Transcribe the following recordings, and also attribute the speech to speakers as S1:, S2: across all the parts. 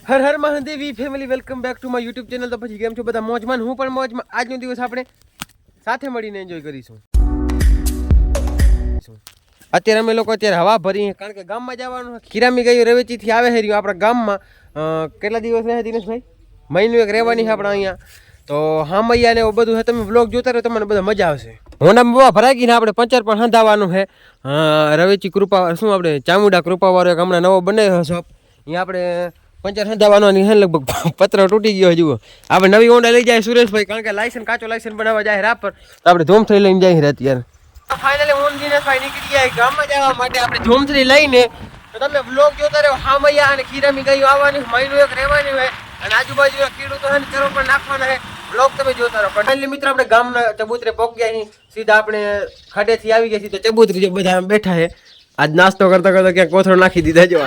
S1: Har Har Mahadevi family welcome back to my YouTube channel. તો પછી કેમ છો બધા? મોજમાં હું પણ મોજમાં. આજનો દિવસ આપણે સાથે મળીને એન્જોય કરીશું. અત્યારે અમે લોકો હવા ભરી, કારણ કે ગામમાં જવાનું. ખીરામી ગયું રવેચીથી આવે છે આપણા ગામમાં. કેટલા દિવસ રહે દિનેશભાઈ? મહિનો એક રહેવાની છે આપણા અહીંયા. તો હા મૈયા ને એવું બધું છે. તમે વ્લોગ જોતા રહો, તમને બધા મજા આવશે. હોન્ડામાં બવા ભરાઈ ગઈ ને આપણે પંચર પણ હંધાવાનું છે. રવેચી કૃપા શું આપણે ચામુંડા કૃપાવાળો એક હમણાં નવો બનાવ્યો શોપ. અહીંયા આપણે પંચર હંધાવાનું છે. લગભગ પત્ર તૂટી ગયો જુઓ. આપણે નવી હોન્ડા લઈ જાય સુરેશભાઈ, કારણ કે લાયસન્સ કાચો લાયસન્સ બનાવવા જાય રાપ પર. તો આપણે ધૂમથી લઈને જાય અત્યારે. ફાઇનલી હું દિનેશભાઈ નીકળી ગયા ગામમાં જવા માટે. આપણે ધૂમથી લઈને તો તમે વ્લોગ જોતા રહો. હા મૈયા અને ખીરામી ગયું આવવાની, મહિનો એક રહેવાની હોય અને આજુબાજુના ખેડૂતો છે ચરો પણ નાખવાના છે. વ્લોગ તમે જોતા રહો. ફાઇનલી મિત્ર આપણે ગામના ચબૂતરે પહોંચી ગયા છીએ. સીધા આપણે ખાડેથી આવી ગયા છીએ. તો ચબૂતરી જે બધા બેઠા છે, આજ નાસ્તો કરતા કરતા ક્યાંક કોથળો નાખી દીધા જો.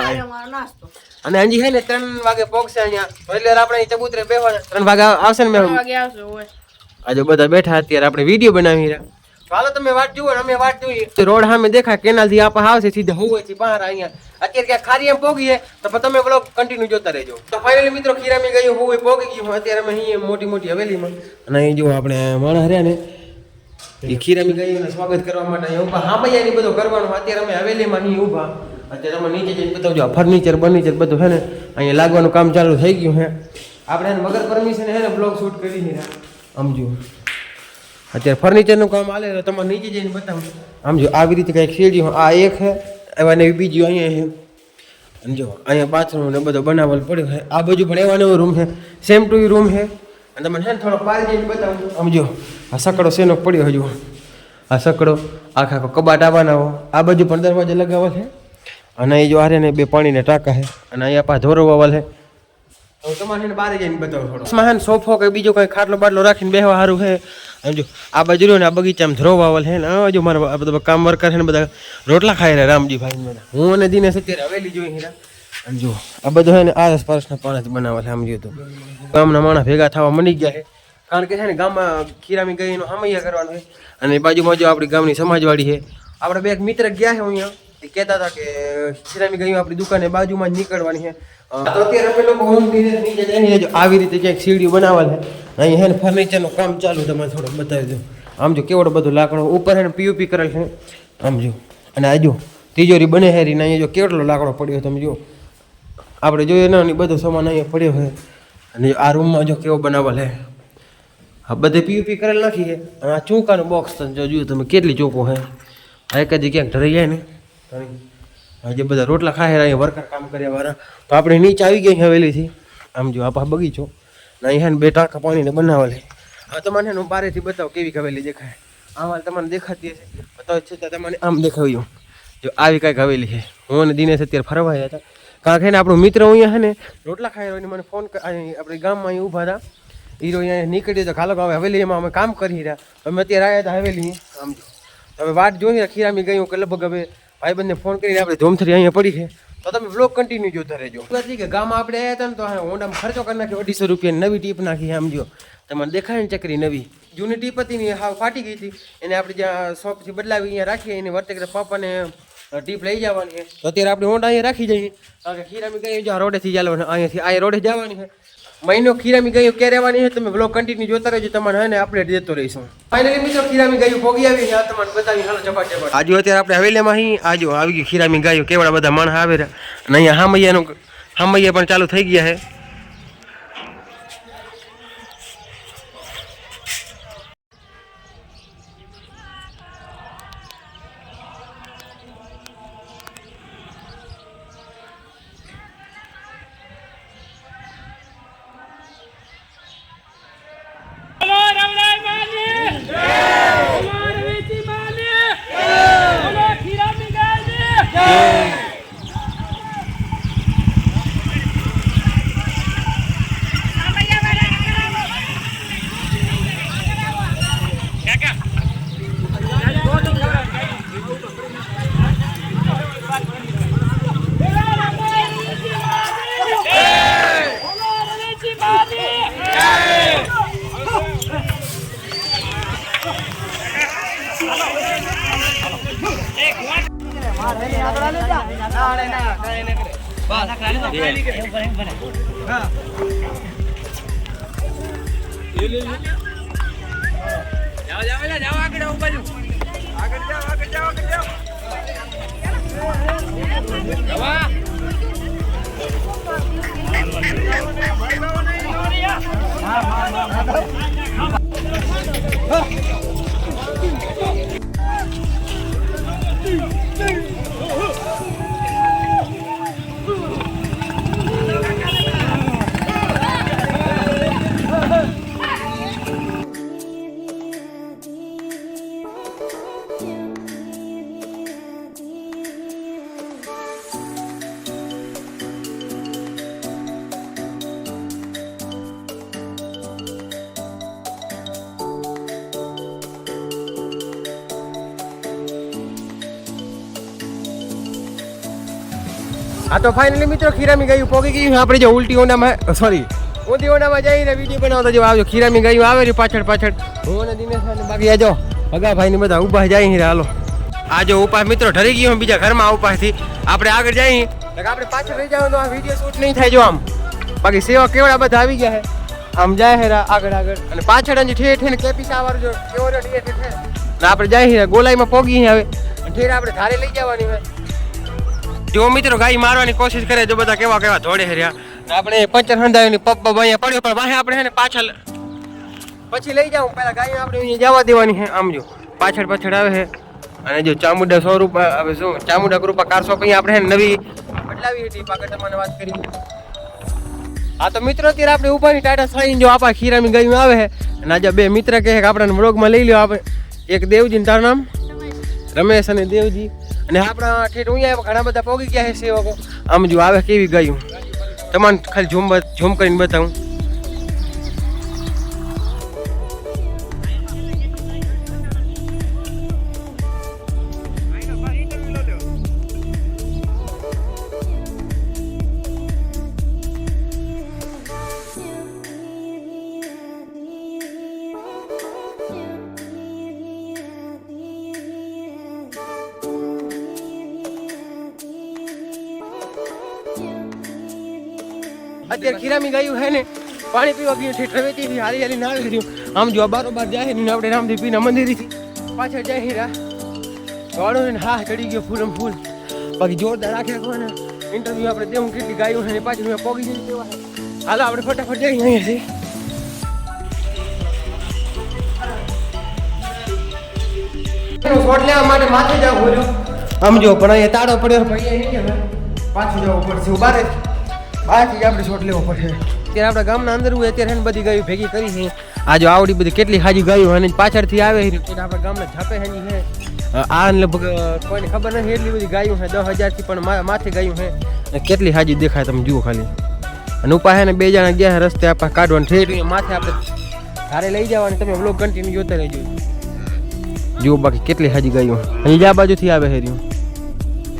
S1: અને હજી છે ને 3 વાગે પહોંચશે અહીંયા. એટલે આપણે ચબૂતરે બેહવાના. 3 વાગે આવશે ને? આજે બધા બેઠા અત્યારે આપણે વિડીયો બનાવી રહ્યા. હાલો તમે વાટ જુઓ ને અમે વાટ જોઈએ. રોડ સામે દેખાય, કેનાલ થી આપણે આવશે સીધા હોવાથી બહાર અહીંયા. અત્યારે ક્યાં ખારી એમ પોગીએ તો તમે બ્લોગ કન્ટિન્યુ જોતા રહેજો. તો ફાઇનલી મિત્રો ખીરામી ગયું હોવે પોગી ગયું. અત્યારે અમે અહીં મોટી મોટી હવેલીમાં અને અહીં જો આપણે માણસ રહ્યા ને એ ખીરામી ગયું સ્વાગત કરવા માટે અહીંયા ઊભા. હા મૈયા બધું કરવાનું. અત્યારે અમે હવેલીમાં અહીં ઊભા. અત્યારે અમે નીચે જઈને બતાવજો. ફર્નિચર બધું છે ને અહીંયા લાગવાનું કામ ચાલુ થઈ ગયું છે. આપણે વગર પરમિશન છે ને બ્લોગ શૂટ કરી રહ્યા. આમ જો અત્યારે ફર્નિચરનું કામ હાલે તો તમારે નીચે જઈને બતાવું. આમ જો આવી રીતે કંઈક સીડીઓ આ એક છે, એવા ને બીજી અહીંયા છે. અને જો અહીંયા બાથરૂમ ને બધો બનાવવાનો પડ્યો છે. આ બાજુ પણ એવા એવો રૂમ છે, સેમ ટુ રૂમ છે. અને તમને છે ને થોડો પાર જઈને બતાવું. આમ જો આ સકડો શેનો પડ્યો હજુ. આ સકડો આખા કબાટ આવવાના. આ બાજુ પણ દરવાજા લગાવવા છે. અને અહીં જો આરે ને 2 પાણીના ટાંકા છે. અને અહીંયા પા ધોરો વાવલ છે. તમારે બહાર જઈને બતાવો થોડો. સ્માન સોફો કે બીજો કઈ ખાટલો બાટલો રાખીને બેહવા સારું છે. જો આ બાજુ રહ્યો ને આ બગીચામાં ધ્રો વાવલ છે ને. જો મારા બધા કામ વર્કર છે ને બધા રોટલા ખાઈ રહ્યા રામજીભાઈ બધા. હું અને દિનેશ અત્યારે હવેલી જોઈ હીરા. અને જો આ બધું છે ને આસપાસના પાણી બનાવે છે. આમ જો તો ગામના માણસ ભેગા થવા મળી ગયા છે. કારણ કે છે ને ગામમાં ખીરામી ગઈ એનો હમૈયા કરવાનું છે. અને બાજુમાં જો આપણી ગામની સમાજવાડી છે. આપણે 2 મિત્ર ગયા છે અહીંયા. એ કહેતા હતા કે ખીરામી ગયું આપણી દુકાને બાજુમાં જ નીકળવાની છે. તો અત્યારે અમે લોકો હોમ નીચે જઈને આવી રીતે ક્યાંક સીડીઓ બનાવવા છે. અહીં હે ને ફર્નિચરનું કામ ચાલુ. તમારે થોડુંક બતાવી દઉં. આમ જો કેવડો બધું લાકડો ઉપર હે ને પીઓપી કરેલ છે. આમ જો અને આ જો તિજોરી બને હેરી ને અહીંયા જો કેટલો લાકડો પડ્યો તમે જો. આપણે જોઈએ ને બધો સામાન અહીંયા પડ્યો છે. અને આ રૂમમાં જો કેવો બનાવેલ છે. આ બધે પીઓપી કરેલ નાખી છે. અને આ ચોકાનું બોક્સ જો જુઓ તમે કેટલી ચોખ્ખો છે. આ એક જ ક્યાંક ઢરી જાય ને. જે બધા રોટલા ખાય અહીંયા વર્કર કામ કર્યા વાળા. તો આપણે નીચે આવી ગયા હવેલીથી. આમ જો આ બગીચો ને અહીંયા 2 ટાંકા પાણીને બનાવેલ છે. હા તમને હું બારેથી બતાવું કેવી હવેલી દેખાય. આમાં તમને દેખાતી હશે તો છતાં તમને આમ દેખાવ્યું. જો આવી કાંઈક હવેલી છે. હું અને દિનેશ અત્યારે ફરવા આવ્યા હતા. કારણ કે આપણો મિત્ર અહીંયા છે ને રોટલા ખાઈ રહ્યો. મને ફોન આપણે ગામમાં અહીં ઊભા હતા. હીરો અહીંયા નીકળી તો ખાલો હવે હવેલીમાં અમે કામ કરી રહ્યા. અમે અત્યારે આવ્યા હતા હવેલી. આમ જો હવે વાટ જોઈએ ખીરામી ગયું કે લગભગ હવે ભાઈબંધને ફોન કરીને આપણે ધૂમથરી અહીંયા પડી છે. તો તમે બ્લોગ કન્ટિન્યુ જોતા રહેજો. કે ગામમાં આપણે આવ્યા હતા ને તો હોન્ડામાં ખર્ચો કરી નાખ્યો 250 રૂપિયા. નવી ટીપ નાખી. આમ જો તમને દેખાય ને ચકરી નવી. જૂની ટીપ હતી ને હાવ ફાટી ગઈ હતી. એને આપણે જ્યાં શોપથી બદલાવી અહીંયા રાખીએ. એને વર્તે કે પાપાને ટીપ લઈ જવાની છે. તો અત્યારે આપણે હોન્ડા અહીંયા રાખી જઈએ. કારણ કે ખીરામી ગઈ જો રોડેથી ચાલવાનું. અહીંયાથી આ રોડે જવાની છે. મહિનો ખીરામી ગયું ક્યાં રહેવાની છે. તમે બ્લોગ કન્ટિન્યુ જોતા રહેજો. તમારે હે ને અપડેટ દેતો રહીશું. ફાઇનલી મિત્રો ખીરામી ગયું પોગી આવી. આ તમને બતાવી હાલો ચપાટ. આજુ અત્યારે આપણે હવેલીમાં અહીં આજો આવી ગયું ખીરામી ગાયું. કેવડા બધા માણસ આવે રહ્યા. અને અહીંયા હામૈયા પણ ચાલુ થઈ ગયા છે. આ તો ફાઇનલી મિત્રો ખીરામી ગયું પોગી ગયું આપણે જે ઉલટી ઓંડામાં સોરી ઊંધી ઓંડામાં જઈને વિડીયો બનાવતો જો આવજો ખીરામી ગયું આવે છે પાછળ પાછળ હું અને દિનેશ અને બાકી આજો ભગા ભાઈ ને બધા ઊભા જાય હીરા હાલો આ જો ઉપાસ મિત્રો ઠરી ગયો બીજા ઘરમાં ઉપાસથી આપણે આગળ જઈએ આપણે પાછળ રહી જાવ તો આ વિડીયો શૂટ નહીં થાય જો આમ બાકી સેવા કેવડા બધા આવી ગયા છે આમ જાય હેરા આગળ આગળ અને પાછળ હજી ઠેર ઠેર કેપી સાવારું જો કેવો ઠેર ઠેર ને આપણે જાય હીરા ગોલાઈમાં પોગી હવે ઠેર આપણે ધારે લઈ જવાની હોય જો મિત્રો ગાય મારવાની કોશિશ કરે જો બધા કેવા કેવા ધોડે હર્યા આપણે પંચર હંધાવીની પપ્પા અહીંયા પડ્યો પણ વાહે આપણે હે ને પાછળ પછી લઈ જાઉં પહેલા ગાય આપણે અહીંયા જવા દેવાની છે આમ જો પાછળ પાછળ આવે છે અને જો ચામુંડા 100 રૂપિયા હવે શું ચામુંડા કૃપા 400 કઈ આપણે નવી બદલાવી હતી પાકટ તમને વાત કરી હા તો મિત્રો અત્યારે આપણે ઉભાની ટાટા સાઈન જો આપા ખીરામી ગાયું આવે છે અને આજે બે મિત્ર કહે કે આપણે વ્લોગમાં લઈ લ્યો આપણે એક દેવજી તારું નામ રમેશ અને દેવજી અને આપણા ઠેઠ અહીંયા ઘણા બધા પોગી ગયા છે સેવકો આમ જો આવે કેવી ગાયું તમારે ખાલી ઝૂમ કરીને બતાવું અત્યારે ખીરામી ગાયું હે ને પાણી પીવા ગયું ઠેઠ રવેચીથી હાલી હાલી ના આવી રહ્યું આમ જો બારોબાર જાય ને આપણે રામદેવ પીના મંદિરથી પાછળ જાય હીરા વાળો ને હા ચડી ગયો ફૂલ ફૂલ બાકી જોરદાર રાખે કોને ઇન્ટરવ્યુ આપણે દેવું કેટલી ગાયું છે ને પાછળ મેં પોગી જઈ દેવા હાલો આપણે ફટાફટ જઈએ અહીંયાથી શોટ લેવા માટે માથે જવું બોલ્યો આમ જો પણ અહીંયા તાળો પડ્યો ભાઈ પાછું જવું પડશે ઉભા રહે બાકી આપણે શોટ લેવો પડશે અત્યારે આપણા ગામના અંદર હોય અત્યારે બધી ગાયો ભેગી કરી છે આ જો આવડી બધી કેટલી હાજી ગાયો અને પાછળથી આવે છે આપણા ગામના ઝાપે હાજી છે આ લગભગ કોઈને ખબર નથી એટલી બધી ગાયો છે 10,000 થી પણ માથે ગાયો છે કેટલી હાજી દેખાય તમે જુઓ ખાલી અને ઉપા છે ને બે જણા ગયા રસ્તે આપા કાઢવાનું ઠેઠ માથે આપણે ઘરે લઈ જવાની તમે વ્લોગ કન્ટિન્યુ જોતા રહેજો જુઓ બાકી કેટલી હાજી ગાયો અહીં આ બાજુથી આવે છે રહ્યું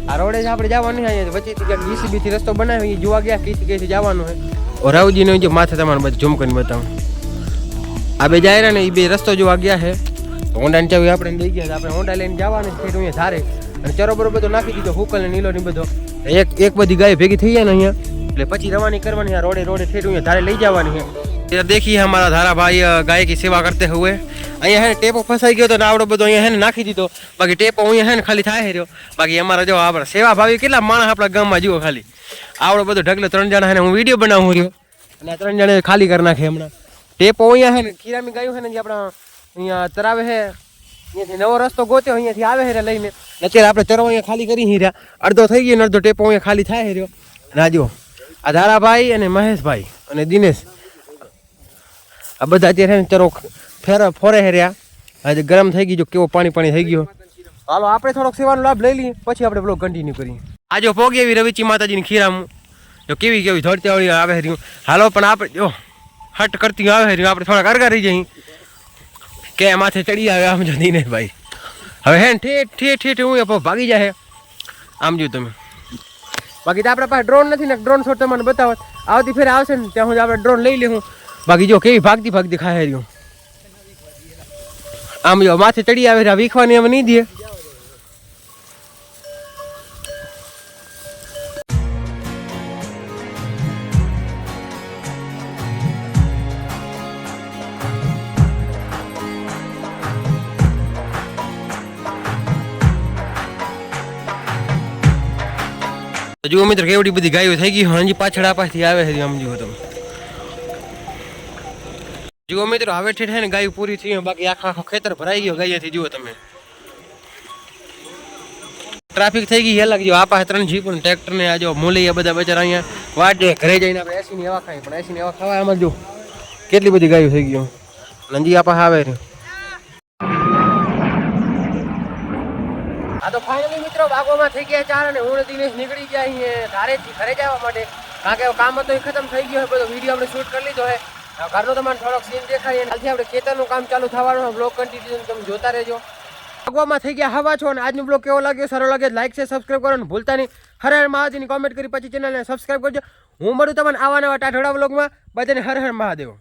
S1: આ રોડે જ આપણે જવાનું નહીં અહીંયા વચ્ચેથી ક્યાંક જીસીબી થી રસ્તો બનાવી જોવા ગયા કઈથી જવાનું હોય રાવજીને જો માથે તમારે બધું ઝૂમ કરીને બતાવું આ બે જાય ને એ બે રસ્તો જોવા ગયા છે હોન્ડાની ચાવી આપણે લઈ ગયા આપણે હોન્ડા લઈને જવાનું છે અહીંયા ધારે અને ચરોબરો બધો નાખી દીધો હુકલ ને નીલો ને બધો એક બધી ગાય ભેગી થઈ જાય ને અહીંયા એટલે પછી રવાની કરવાની આ રોડે ઠેઠ અહીંયા ધારે લઈ જવાની છે देखिए हमारा धारा भाई गाय की सेवा करते हुए અહીંયા હે ને ટેપો ફસાઈ ગયો તો આવડો બધો અહીંયા હે ને નાખી દીધો બાકી ટેપો અહીંયા હે ને ખાલી થાય રહ્યો બાકી અમારા જો આપણા સેવા ભાવી કેટલા માણસ આપણા ગામમાં જુઓ ખાલી આવડો બધો ઢગલો 3 જણા હે ને હું વિડીયો બનાવું રહ્યો અને આ 3 જણા ખાલી કરી નાખે હમણાં ટેપો અહીંયા હે ને ખીરામી ગાયું હે ને જે આપણા અહીંયા તરાવે હે અહીંયાથી નવો રસ્તો ગોત્યો અહીંયાથી આવે હે લઈને અત્યારે આપણે ચરવા અહીંયા ખાલી કરી રહ્યા અડધો થઈ ગયો ને અડધો ટેપો અહીંયા ખાલી થાય રહ્યો ના જો આ ધારાભાઈ અને મહેશભાઈ અને દિનેશ આ બધા અત્યારે ચરો ફોરે હેર્યા આજે ગરમ થઈ ગયું કેવો પાણી થઈ ગયો હાલો આપણે થોડોક સેવાનો લાભ લઈ લઈએ પછી આપણે બ્લોગ કન્ટિન્યુ કરીએ આજો પોગી એવી રવિચી માતાજીની ખીરામાં જો કેવી ધોળતી વાળી આવે રહ્યું હાલો પણ આપણે જો હટ કરતી આવે રહ્યું આપણે થોડા કરગા રહી જઈએ કે માથે ચડી આવે આમ જો દિનેશભાઈ હવે હે ઠેઠ હું ભાગી જાય આમ જો તમે બાકી તો આપણા પાસે ડ્રોન નથી ને ડ્રોન શોટ તમને બતાવત આવતી ફેર આવશે ને ત્યાં સુધી આપણે ડ્રોન લઈ લેવું બાકી જો કેવી ભાગતી ખાય રહ્યું આમ જો માથે ચડી આવે વીખવાની એમ નહીં દે તો જુઓ મિત્રો કેવડી બધી ગાયો થઈ ગઈ હજી પાછળ આપાથી આવે છે આમ જુઓ તમે જુઓ મિત્રો હવે ઠેઠ ને ગાયો પૂરી થઈ બાકી આખો ખેતર ભરાઈ ગયો ગાયથી જુઓ તમે ટ્રાફિક થઈ ગઈ અલગ જો આપા 3 જીપ ને ટ્રેક્ટર ને આ જો મૂલિયા બધા બચારા અહીંયા વાટ જો ઘરે જઈને આપણે એસી ની હવા ખાઈ પણ એસી ની હવા ખાવા આમાં જો કેટલી બધી ગાયો થઈ ગઈ નંજી આપા આવે રે આ તો ફાઇનલી મિત્રો બાગોમાં થઈ ગયા 4 અને હું દિનેશ નીકળી ગયા અહીં ધારેથી ઘરે જવા માટે કારણ કે કામ હતો એ ખતમ થઈ ગયો બધો વિડીયો આપણે શૂટ કરી લીધો છે ઘરનો તમારે થોડોક સીન દેખાય ત્યાંથી આપણે ખેતરનું કામ ચાલુ થવાનું બ્લોગ કન્ટિન્યુ તમે જોતા રહેજો બાગોમાં થઈ ગયા હવા છો અને આજનો બ્લોગ કેવો લાગ્યો સારો લાગે લાઈક છે સબસ્ક્રાઈબ કરવાનું ભૂલતા નહીં હર હર મહાદેવની કોમેન્ટ કરી પછી ચેનલને સબસ્ક્રાઈબ કરજો હું મળું તમને આવા નવા ટાઢોળા બ્લોગમાં બધાને હર હર મહાદેવ